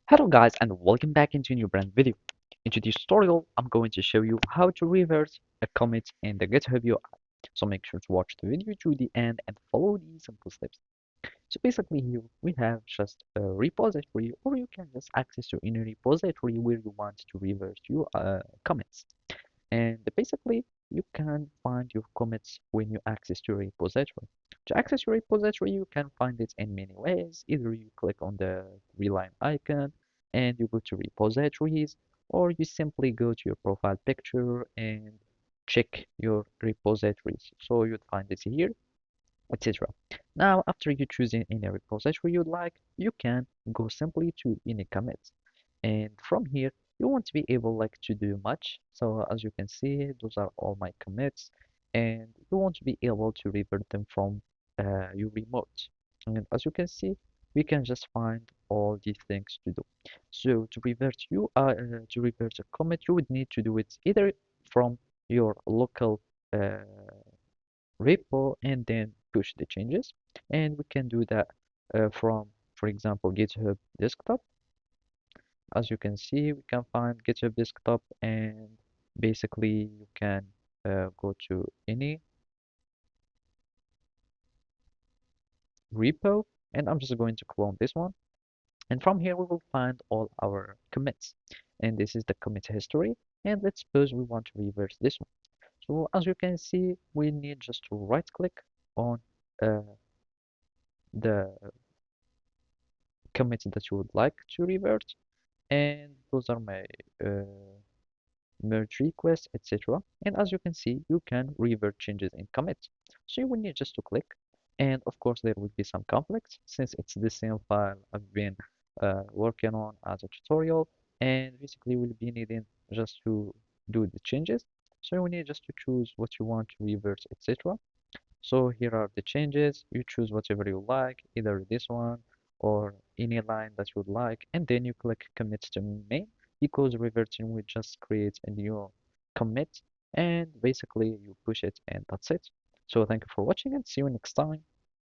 Hello guys and welcome back into a new brand video. In today's tutorial, I'm going to show you how to reverse a commit in the GitHub UI. So make sure to watch the video to the end and follow these simple steps. So basically here we have just a repository, or you can just access to any repository where you want to reverse your commits. And basically you can find your commits when you access your repository. To access your repository, you can find it in many ways. Either you click on the three line icon and you go to repositories, or you simply go to your profile picture and check your repositories. So you'd find it here, etc. Now, after you choose any repository you'd like, you can go simply to any commits. And from here, you won't be able to do much. So as you can see, those are all my commits, and you won't be able to revert them from your remote. And as you can see, we can just find all these things to do. So to revert a commit, you would need to do it either from your local uh, repo and then push the changes. And we can do that from, for example, GitHub desktop. As you can see, we can find GitHub desktop, and basically you can go to any repo, and I'm just going to clone this one. And from here we will find all our commits, and this is the commit history. And let's suppose we want to reverse this one. So as you can see, we need just to right click on uh, the commits that you would like to revert, and those are my uh, merge requests, etc. And as you can see, you can revert changes in commits. So you will need just to click, and of course there will be some conflicts since it's the same file I've been working on as a tutorial, and basically we'll be needing just to do the changes. So you will need just to choose what you want to revert, etc. So here are the changes. You choose whatever you like, either this one or any line that you would like, and then you click commit to main, because reverting will just create a new commit, and basically you push it and that's it. So thank you for watching and see you next time.